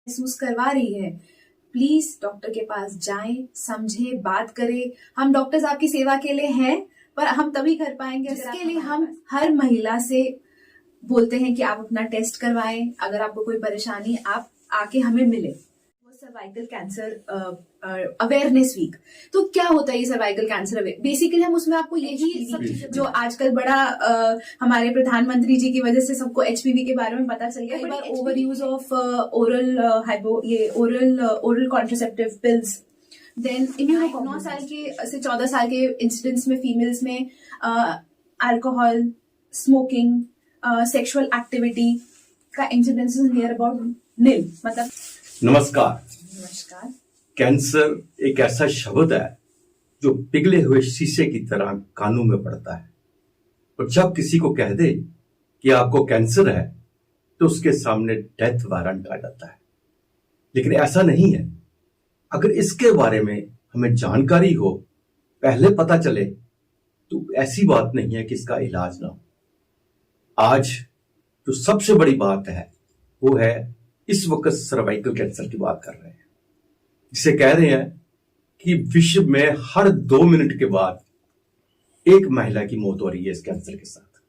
महसूस करवा रही है, प्लीज डॉक्टर के पास जाएं, समझें, बात करें। हम डॉक्टर्स आपकी सेवा के लिए हैं, पर हम तभी कर पाएंगे जिसके लिए हम हर महिला से बोलते हैं कि आप अपना टेस्ट करवाएं। अगर आपको कोई परेशानी, आप आके हमें मिले। Cervical cancer awareness week. तो क्या होता है ये सर्वाइकल कैंसर बेसिकली हम उसमें आपको यही सब चीजें जो आजकल बड़ा हमारे प्रधानमंत्री जी की वजह से सबको एचपीवी के बारे में पता चल गया। एक बार over use of oral contraceptive pills, then immuno 9 साल के से 14 साल के इंसिडेंट्स में फीमेल्स में अल्कोहल, स्मोकिंग, सेक्सुअल एक्टिविटी का इंसिडेंस नियर अबाउट नील। मतलब नमस्कार। कैंसर एक ऐसा शब्द है जो पिघले हुए शीशे की तरह कानों में पड़ता है, और जब किसी को कह दे कि आपको कैंसर है तो उसके सामने डेथ वारंट आ जाता है। लेकिन ऐसा नहीं है। अगर इसके बारे में हमें जानकारी हो, पहले पता चले, तो ऐसी बात नहीं है कि इसका इलाज ना हो। आज जो सबसे बड़ी बात है वो है इस वक्त सर्वाइकल कैंसर की बात कर रहे हैं, जिसे कह रहे हैं कि विश्व में हर 2 मिनट के बाद एक महिला की मौत हो रही है इस कैंसर के साथ।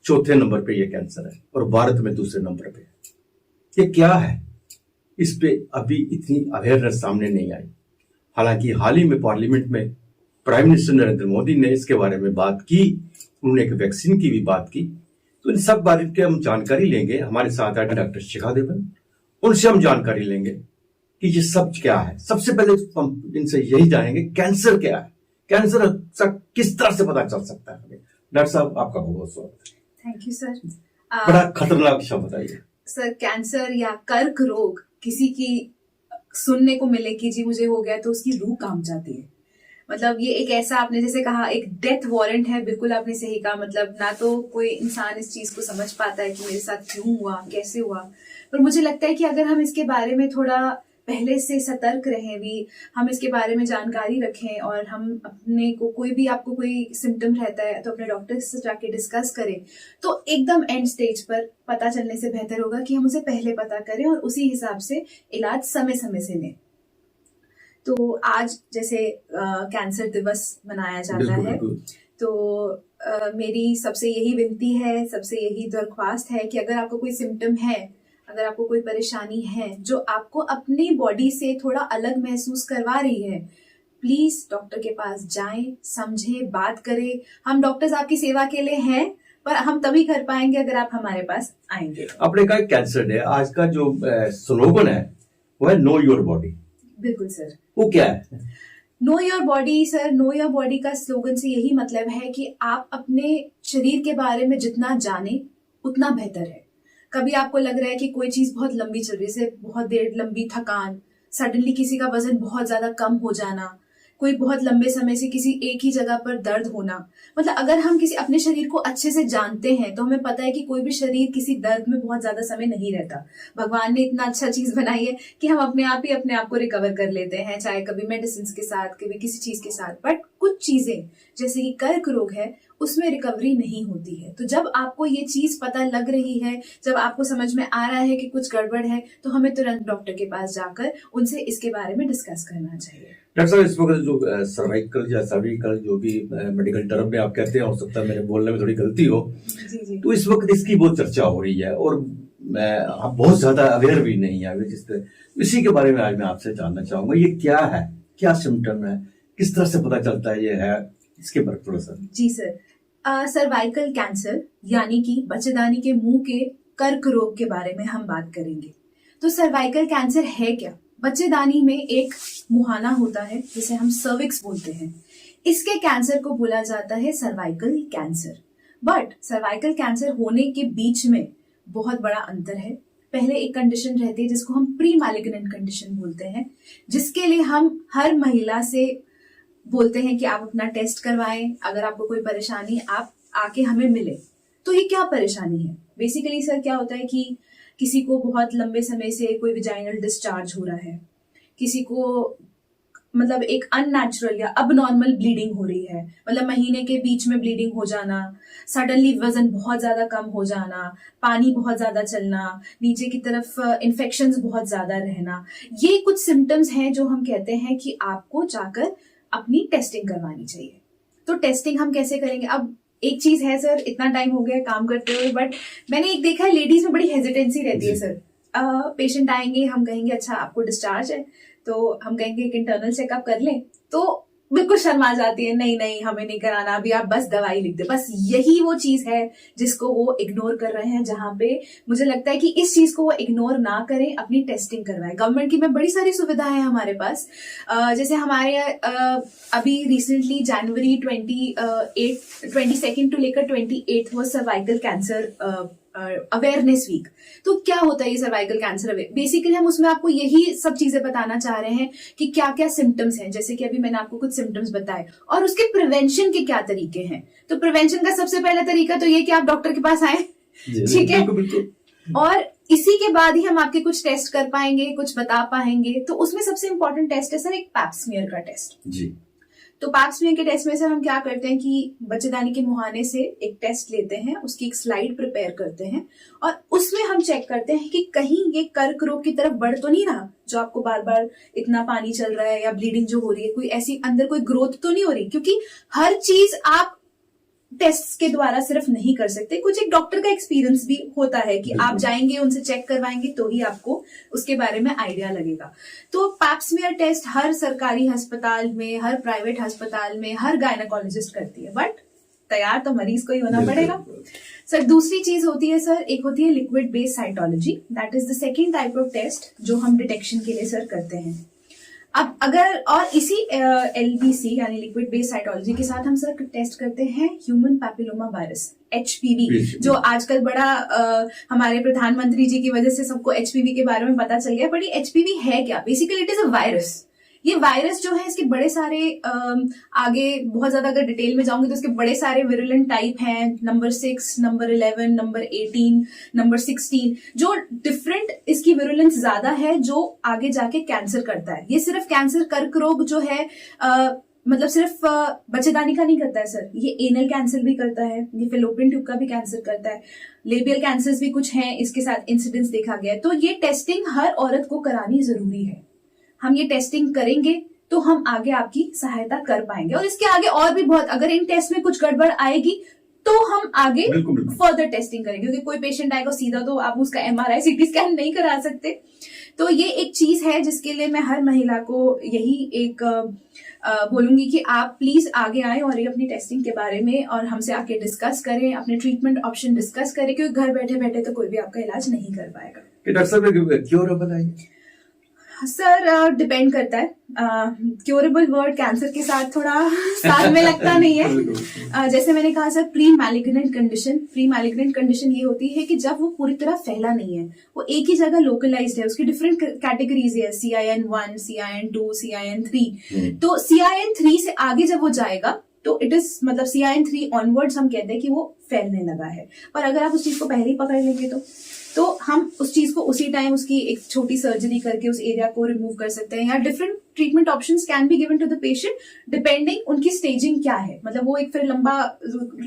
चौथे नंबर पे ये कैंसर है और भारत में दूसरे नंबर पे है। ये क्या है? इस पे अभी इतनी अवेयरनेस सामने नहीं आई। हालांकि हाल ही में पार्लियामेंट में प्राइम मिनिस्टर नरेंद्र मोदी ने इसके बारे में बात की, उन्होंने एक वैक्सीन की भी बात की। तो इन सब बारे में हम जानकारी लेंगे। हमारे साथ है डॉक्टर शिखा देवन, उनसे हम जानकारी लेंगे कि ये सब क्या है। सबसे पहले हम इनसे यही जानेंगे कैंसर क्या है, कैंसर किस तरह से पता चल सकता है हमें। डॉक्टर साहब, आपका बहुत स्वागत है। Thank you sir. बड़ा खतरनाक शब्द बताइए सर। कैंसर या कर्क रोग किसी की सुनने को मिले कि जी मुझे हो गया, तो उसकी रूह कांप जाती है। मतलब ये एक ऐसा, आपने जैसे कहा, एक डेथ वारंट है। बिल्कुल आपने सही कहा। मतलब ना तो कोई इंसान इस चीज को समझ पाता है कि मेरे साथ क्यों हुआ, कैसे हुआ। पर मुझे लगता है कि अगर हम इसके बारे में थोड़ा पहले से सतर्क रहें, भी हम इसके बारे में जानकारी रखें, और हम अपने को आपको कोई सिम्टम रहता है तो अपने डॉक्टर से जाके डिस्कस करें, तो एकदम एंड स्टेज पर पता चलने से बेहतर होगा कि हम उसे पहले पता करें और उसी हिसाब से इलाज समय समय से लें। तो आज जैसे कैंसर दिवस मनाया जाता है, तो मेरी सबसे यही विनती है, सबसे यही दरख्वास्त है कि अगर आपको कोई सिम्टम है, अगर आपको कोई परेशानी है जो आपको अपनी बॉडी से थोड़ा अलग महसूस करवा रही है, प्लीज डॉक्टर के पास जाएं, समझें, बात करें। हम डॉक्टर्स आपकी सेवा के लिए हैं, पर हम तभी कर पाएंगे अगर आप हमारे पास आएंगे। आपने कहा कैंसर डे, आज का जो स्लोगन है वो है नो योर बॉडी। बिल्कुल सर। वो क्या है? Know your body sir, know your body का स्लोगन से यही मतलब है कि आप अपने शरीर के बारे में जितना जाने उतना बेहतर है। कभी आपको लग रहा है कि कोई चीज बहुत लंबी चल रही है, जैसे बहुत देर लंबी थकान, सडनली किसी का वजन बहुत ज्यादा कम हो जाना, कोई बहुत लंबे समय से किसी एक ही जगह पर दर्द होना। मतलब अगर हम किसी अपने शरीर को अच्छे से जानते हैं तो हमें पता है कि कोई भी शरीर किसी दर्द में बहुत ज्यादा समय नहीं रहता। भगवान ने इतना अच्छा चीज बनाई है कि हम अपने आप ही अपने आप को रिकवर कर लेते हैं, चाहे कभी मेडिसिन के साथ, कभी किसी चीज के साथ। बट कुछ चीजें जैसे कि कर्क रोग है, उसमें रिकवरी नहीं होती है। तो जब आपको ये चीज पता लग रही है, जब आपको समझ में आ रहा है कि कुछ गड़बड़ है, तो हमें तुरंत डॉक्टर के पास जाकर उनसे इसके बारे में डिस्कस करना चाहिए। डॉक्टर साहब, इस वक्त जो सर्वाइकल या सर्विकल जो भी मेडिकल टर्म में आप कहते हैं, हो सकता है मेरे बोलने में थोड़ी गलती हो, जी। तो इस वक्त इसकी बहुत चर्चा हो रही है और मैं बहुत ज्यादा अवेयर भी नहीं है इसी के बारे में आज मैं आपसे जानना चाहूंगा। ये क्या है, क्या सिम्टम है, किस तरह से पता चलता है ये है, इसके बारे में थोड़ा सा। जी सर। सर्वाइकल कैंसर यानी कि बच्चेदानी के मुंह के कर्क रोग के बारे में हम बात करेंगे। तो सर्वाइकल कैंसर है क्या? बच्चेदानी में एक मुहाना होता है जिसे हम सर्विक्स बोलते हैं, इसके कैंसर को बोला जाता है cervical cancer. But cervical cancer होने के बीच में बहुत बड़ा अंतर है। पहले एक कंडीशन रहती है जिसको हम प्री मैलिग्नेंट कंडीशन बोलते हैं, जिसके लिए हम हर महिला से बोलते हैं कि आप अपना टेस्ट करवाएं। अगर आपको कोई परेशानी, आप आके हमें मिले। तो ये क्या परेशानी है? बेसिकली सर क्या होता है कि किसी को बहुत लंबे समय से कोई विजाइनल डिस्चार्ज हो रहा है, किसी को मतलब एक अननेचुरल या अबनॉर्मल ब्लीडिंग हो रही है, मतलब महीने के बीच में ब्लीडिंग हो जाना, सडनली वजन बहुत ज्यादा कम हो जाना, पानी बहुत ज्यादा चलना, नीचे की तरफ इन्फेक्शंस बहुत ज्यादा रहना, ये कुछ सिम्टम्स हैं जो हम कहते हैं कि आपको जाकर अपनी टेस्टिंग करवानी चाहिए। तो टेस्टिंग हम कैसे करेंगे? अब एक चीज है सर, इतना टाइम हो गया काम करते हुए, बट मैंने एक देखा है लेडीज में बड़ी हेजिटेंसी रहती है सर। पेशेंट आएंगे, हम कहेंगे अच्छा आपको डिस्चार्ज है, तो हम कहेंगे एक इंटरनल चेकअप कर लें, तो बिल्कुल शर्मा जाती है, नहीं नहीं हमें नहीं कराना, अभी आप बस दवाई लिख दे। बस यही वो चीज है जिसको वो इग्नोर कर रहे हैं, जहां पे मुझे लगता है कि इस चीज को वो इग्नोर ना करें, अपनी टेस्टिंग करवाएं। गवर्नमेंट की में बड़ी सारी सुविधाएं हैं हमारे पास, जैसे हमारे अभी रिसेंटली जनवरी 22 टू लेकर 28 वो सर्वाइकल कैंसर अवेयरनेस वीक। तो क्या होता है ये सर्वाइकल कैंसर? बेसिकली हम उसमें आपको यही सब चीजें बताना चाह रहे हैं कि क्या क्या सिम्टम्स हैं, जैसे कि अभी मैंने आपको कुछ सिम्टम्स बताए, और उसके प्रिवेंशन के क्या तरीके हैं। तो प्रिवेंशन का सबसे पहला तरीका तो ये कि आप डॉक्टर के पास आए, ठीक है, और इसी के बाद ही हम आपके कुछ टेस्ट कर पाएंगे, कुछ बता पाएंगे। तो उसमें सबसे इंपॉर्टेंट टेस्ट है सर एक पैप स्मीयर का टेस्ट जी। तो पैप स्मीयर के टेस्ट में सर हम क्या करते हैं कि बच्चेदानी के मुहाने से एक टेस्ट लेते हैं, उसकी एक स्लाइड प्रिपेयर करते हैं, और उसमें हम चेक करते हैं कि कहीं ये कर्क रोग की तरफ बढ़ तो नहीं रहा, जो आपको बार बार इतना पानी चल रहा है या ब्लीडिंग जो हो रही है, कोई ऐसी अंदर कोई ग्रोथ तो नहीं हो रही। क्योंकि हर चीज आप टेस्ट के द्वारा सिर्फ नहीं कर सकते, कुछ एक डॉक्टर का एक्सपीरियंस भी होता है कि आप जाएंगे उनसे चेक करवाएंगे तो ही आपको उसके बारे में आइडिया लगेगा। तो पैप स्मीयर टेस्ट हर सरकारी अस्पताल में, हर प्राइवेट अस्पताल में हर गायनेकोलॉजिस्ट करती है, बट तैयार तो मरीज को ही होना पड़ेगा। सर दूसरी चीज होती है सर, एक होती है liquid based cytology, that is the second type of test जो हम डिटेक्शन के लिए सर करते हैं। अब अगर और इसी LBC यानी लिक्विड बेस्ड साइटोलॉजी के साथ हम सर टेस्ट करते हैं ह्यूमन पैपिलोमा वायरस HPV, जो आजकल बड़ा हमारे प्रधानमंत्री जी की वजह से सबको HPV के बारे में पता चल गया। बट ये HPV है क्या? Basically it is a virus. ये वायरस जो है इसके बड़े सारे आगे बहुत ज्यादा अगर डिटेल में जाऊंगी तो इसके बड़े सारे विरुलेंट टाइप हैं, नंबर 6, नंबर 11, नंबर 18, नंबर 16, जो डिफरेंट इसकी विरुलेंस ज्यादा है, जो आगे जाके कैंसर करता है। ये सिर्फ कैंसर कर्क रोग जो है मतलब सिर्फ बच्चेदानी का नहीं करता है सर, ये एनल कैंसर भी करता है, ये फेलोपियन ट्यूब का भी कैंसर करता है, लेबियल कैंसर्स भी कुछ हैं इसके साथ इंसिडेंस देखा गया है। तो ये टेस्टिंग हर औरत को करानी जरूरी है। हम ये टेस्टिंग करेंगे तो हम आगे आपकी सहायता कर पाएंगे, और इसके आगे और भी बहुत, अगर इन टेस्ट में कुछ गड़बड़ आएगी तो हम आगे फर्दर टेस्टिंग करेंगे, क्योंकि कोई पेशेंट आएगा सीधा तो आप उसका MRI CT स्कैन नहीं करा सकते। तो ये एक चीज है जिसके लिए मैं हर महिला को यही एक बोलूंगी कि आप प्लीज आगे आए और ये अपनी टेस्टिंग के बारे में और हमसे आके डिस्कस करें, अपने ट्रीटमेंट ऑप्शन डिस्कस करें, क्योंकि घर बैठे बैठे तो कोई भी आपका इलाज नहीं कर पाएगा। डॉक्टर साहब क्योरेबल है सर? डिपेंड करता है, क्योरेबल वर्ड कैंसर के साथ थोड़ा साथ में लगता नहीं है। जैसे मैंने कहा सर, प्री मैलिग्नेंट कंडीशन ये होती है कि जब वो पूरी तरह फैला नहीं है, वो एक ही जगह लोकलाइज्ड है, उसकी डिफरेंट कैटेगरीज है, CIN1, CIN2, CIN3। तो CIN3 से आगे जब वो जाएगा तो इट इज मतलब CIN3 ऑनवर्ड्स हम कहते हैं कि वो फैलने लगा है। पर अगर आप उस चीज को पहले ही पकड़ लेंगे तो हम उस चीज को उसी टाइम उसकी एक छोटी सर्जरी करके उस एरिया को रिमूव कर सकते हैं, या different treatment options can be given to the patient depending उनकी स्टेजिंग क्या है। मतलब वो एक फिर लंबा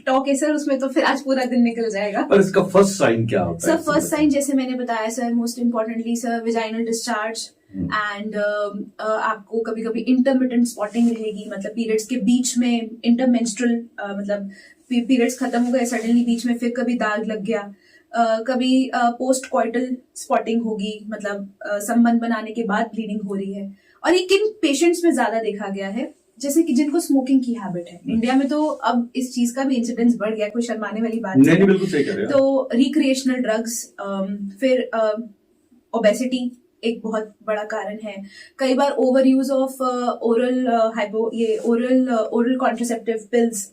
टॉक है सर, उसमें तो फिर आज पूरा दिन निकल जाएगा। पर इसका फर्स्ट साइन क्या होता है? सर फर्स्ट साइन जैसे मैंने बताया sir, most importantly sir vaginal discharge and आपको कभी कभी इंटरमिटेंट स्पॉटिंग रहेगी, मतलब पीरियड्स के बीच में इंटरमेंस्ट्रुअल मतलब पीरियड्स खत्म हो गए सडनली बीच में, फिर कभी दाग लग गया, कभी पोस्ट क्वाइटल स्पॉटिंग होगी, मतलब संबंध बनाने के बाद ब्लीडिंग हो रही है। और ये किन पेशेंट्स में ज्यादा देखा गया है? जैसे कि जिनको स्मोकिंग की हैबिट है। इंडिया में तो अब इस चीज का भी इंसिडेंस बढ़ गया, कोई शर्माने वाली बात नहीं, बिल्कुल सही कह रहे हैं। तो रिक्रिएशनल ड्रग्स, फिर ओबेसिटी एक बहुत बड़ा कारण है। कई बार over use of oral contraceptive pills,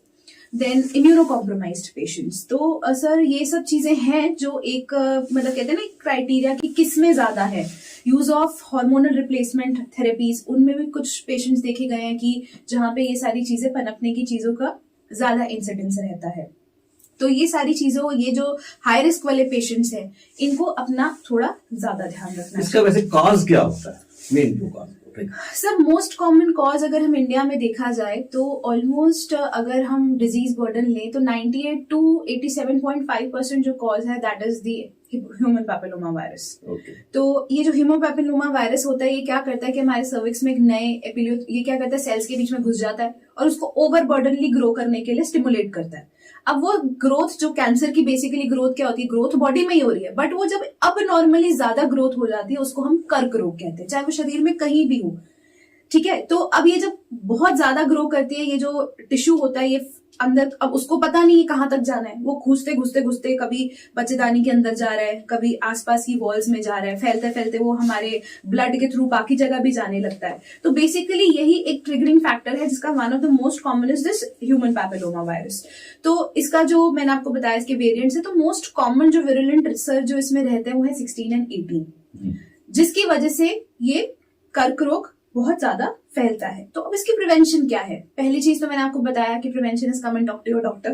then immunocompromised patients. तो सर ये सब चीजें हैं जो एक मतलब कहते हैं ना क्राइटेरिया कि किस में ज्यादा है। Use of hormonal replacement therapies, उनमें भी कुछ पेशेंट्स देखे गए हैं कि जहां पे ये सारी चीजें पनपने की चीजों का ज्यादा इंसिडेंस रहता है। तो ये सारी चीजों, ये जो हाई रिस्क वाले पेशेंट्स हैं, इनको अपना थोड़ा ज्यादा ध्यान रखना है। इसका वैसे कॉज क्या होता है, मेन जो कॉज? सफरिंग? सब मोस्ट कॉमन कॉज अगर हम इंडिया में देखा जाए तो ऑलमोस्ट अगर हम डिजीज बर्डन लें तो 98 to 87.5% जो कॉज है that is the human papilloma virus. Okay. तो ये जो ह्यूमन पैपिलोमा वायरस होता है ये क्या करता है कि हमारे सर्विक्स में एक नए ये क्या करता है सेल्स के बीच में घुस जाता है और उसको ओवर बर्डनली ग्रो करने के लिए स्टिमुलेट करता है। अब वो ग्रोथ जो कैंसर की बेसिकली ग्रोथ क्या होती है, ग्रोथ बॉडी में ही हो रही है, बट वो जब अब नॉर्मली ज्यादा ग्रोथ हो जाती है उसको हम कर्क रोग कहते हैं, चाहे वो शरीर में कहीं भी हो। ठीक है, तो अब ये जब बहुत ज्यादा ग्रो करती है, ये जो टिश्यू होता है ये अंदर, अब उसको पता नहीं है कहाँ तक जाना है, वो घुसते घुसते घुसते कभी बच्चेदानी के अंदर जा रहा है, कभी आसपास की वॉल्स में जा रहा है, फैलते फैलते वो हमारे ब्लड के थ्रू बाकी जगह भी जाने लगता है। तो बेसिकली यही एक ट्रिगरिंग फैक्टर है जिसका one of the most common is this human papilloma virus. तो इसका जो मैंने आपको बताया इसके वेरिएंट्स है, तो मोस्ट कॉमन जो विरुलेंट सर जो इसमें रहते हैं वो है 16 and 18, जिसकी वजह से ये कर्क रोग बहुत ज्यादा फैलता है। तो अब इसकी प्रिवेंशन क्या है? पहली चीज तो मैंने आपको बताया कि prevention is come and talk to your doctor,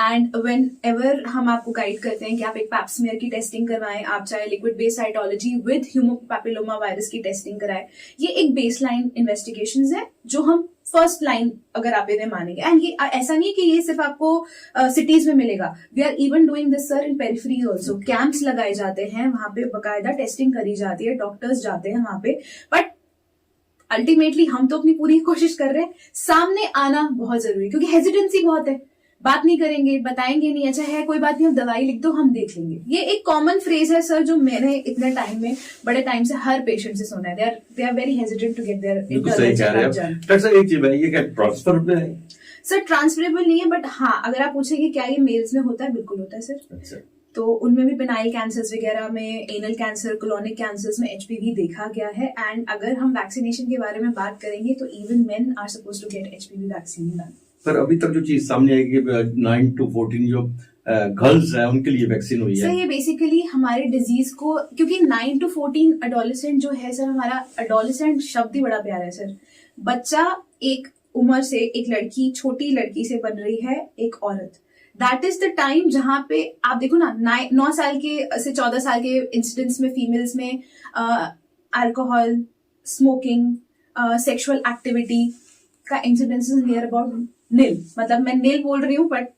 and whenever हम आपको गाइड करते हैं कि आप एक पैप स्मीयर की टेस्टिंग करवाएं, आप चाहे liquid based cytology with human papilloma virus की टेस्टिंग कराएं। ये एक बेसलाइन इन्वेस्टिगेशंस है जो हम फर्स्ट लाइन अगर आप इन्हें मानेंगे, एंड ये ऐसा नहीं कि ये सिर्फ आपको सिटीज में मिलेगा, we are even doing this sir in peripheries also. Camps लगाए जाते हैं, वहां पे बाकायदा टेस्टिंग करी जाती है, डॉक्टर्स जाते हैं वहां पे, बट अल्टीमेटली हम तो अपनी पूरी कोशिश कर रहे हैं। सामने आना बहुत जरूरी है क्योंकि हेजिटेंसी बहुत है, बात नहीं करेंगे, बताएंगे नहीं, अच्छा है कोई बात नहीं, हम दवाई लिख दो, हम देख लेंगे। ये एक कॉमन फ्रेज है सर जो मैंने इतने टाइम में बड़े टाइम से हर पेशेंट से सुना है। They are very hesitant to get their doctor साहब एक चीज है, ये क्या ट्रांसफर पे है? सर ट्रांसफरेबल नहीं है, बट हाँ अगर आप पूछेंगे क्या ये मेल्स में होता है, बिल्कुल होता है सर। अच्छा। तो उनमें भी पेनाइल कैंसर्स वगैरह में, एनल कैंसर, कोलोनिक कैंसर्स में एचपीवी देखा गया है। एंड अगर हम वैक्सीनेशन के बारे में बात करेंगे तो even men are supposed to get HPV vaccine done. पर अभी तक जो चीज सामने आई कि 9 to 14 जो गर्ल्स है उनके लिए वैक्सीन हुई है। सर ये बेसिकली हमारे डिजीज को, क्योंकि 9 to 14 एडोलेसेंट जो है सर, हमारा एडोलेसेंट शब्द ही बड़ा प्यारा है सर। बच्चा एक उम्र से, एक लड़की, छोटी लड़की से बन रही है एक औरत। दैट इज द टाइम जहां पे आप देखो ना 9 साल के से 14 साल के इंसिडेंट्स में फीमेल्स में अल्कोहल, स्मोकिंग, सेक्सुअल एक्टिविटी का incidence is near about nil. मतलब मैं नील बोल रही हूँ but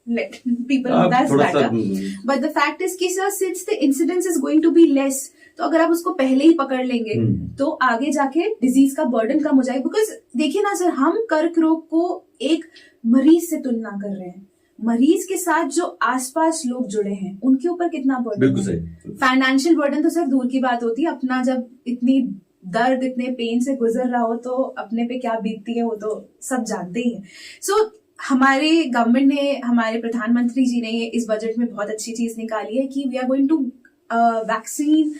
people know that's better, but the fact is कि sir since the incidence is going to be less, तो अगर आप उसको पहले ही पकड़ लेंगे तो आगे जाके डिजीज का बर्डन कम हो जाएगा। बिकॉज देखिए ना सर, हम कर्क रोग को एक मरीज से तुलना कर रहे हैं, मरीज के साथ जो आसपास लोग जुड़े हैं उनके ऊपर कितना बर्डन है। फाइनेंशियल बर्डन तो सर दूर की बात होती है, अपना जब इतनी दर्द, इतने पेन से गुजर रहा हो तो अपने पे क्या बीतती है वो तो सब जानते ही हैं। सो हमारे गवर्नमेंट ने, हमारे प्रधानमंत्री जी ने इस बजट में बहुत अच्छी चीज निकाली है कि we are going to vaccine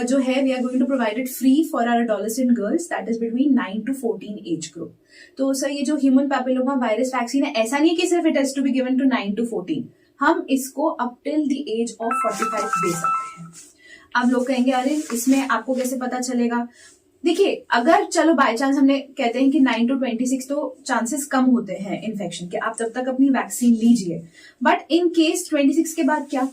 जो है, we are going to provide it free for our adolescent girls that is between 9 to 14 age group. तो सर ये जो ह्यूमन पैपिलोमा वायरस वैक्सीन है, ऐसा नहीं कि सिर्फ it has to be given to 9 to 14, हम इसको up till the age of 45 दे सकते हैं। अब लोग कहेंगे अरे इसमें आपको कैसे पता चलेगा? देखिए, अगर चलो बाय चांस हमने कहते हैं कि 9 to 26 तो चांसेस कम होते हैं इन्फेक्शन के, आप तब तक अपनी वैक्सीन लीजिए, बट इन केस 26 के बाद क्या,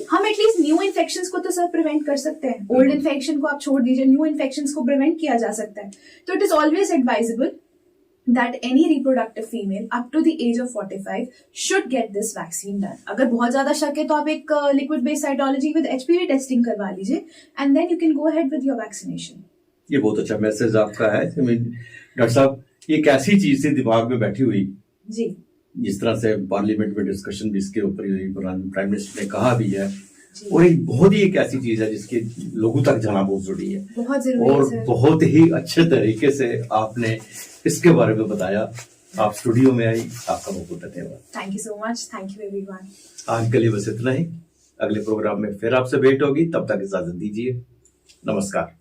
हम एटलीस्ट न्यू इन्फेक्शंस को तो सर प्रिवेंट कर सकते हैं। ओल्ड इन्फेक्शन को आप छोड़ दीजिए, न्यू इन्फेक्शंस को प्रिवेंट किया जा सकता है। तो it is always advisable that any reproductive female up to the age of 45 should get this vaccine done. अगर बहुत ज्यादा शक है तो आप एक liquid based cytology with HPV testing करवा लीजिए and then you can go ahead with your vaccination. ये बहुत अच्छा मैसेज आपका है। डॉक्टर साहब, ये एक ऐसी चीज थी दिमाग में बैठी हुई जी, जिस तरह से पार्लियामेंट में डिस्कशन भी इसके ऊपर हुई, प्राइम मिनिस्टर ने कहा भी है, और एक बहुत ही एक ऐसी चीज है जिसके लोगों तक जाना बहुत जरूरी है, बहुत जरूरी और है। बहुत ही अच्छे तरीके से आपने इसके बारे में बताया। आप स्टूडियो में आई, आपका बहुत बहुत धन्यवाद। Thank you so much, thank you everyone. आज के लिए बस इतना ही, अगले प्रोग्राम में फिर आपसे भेंट होगी, तब तक इजाजत दीजिए, नमस्कार।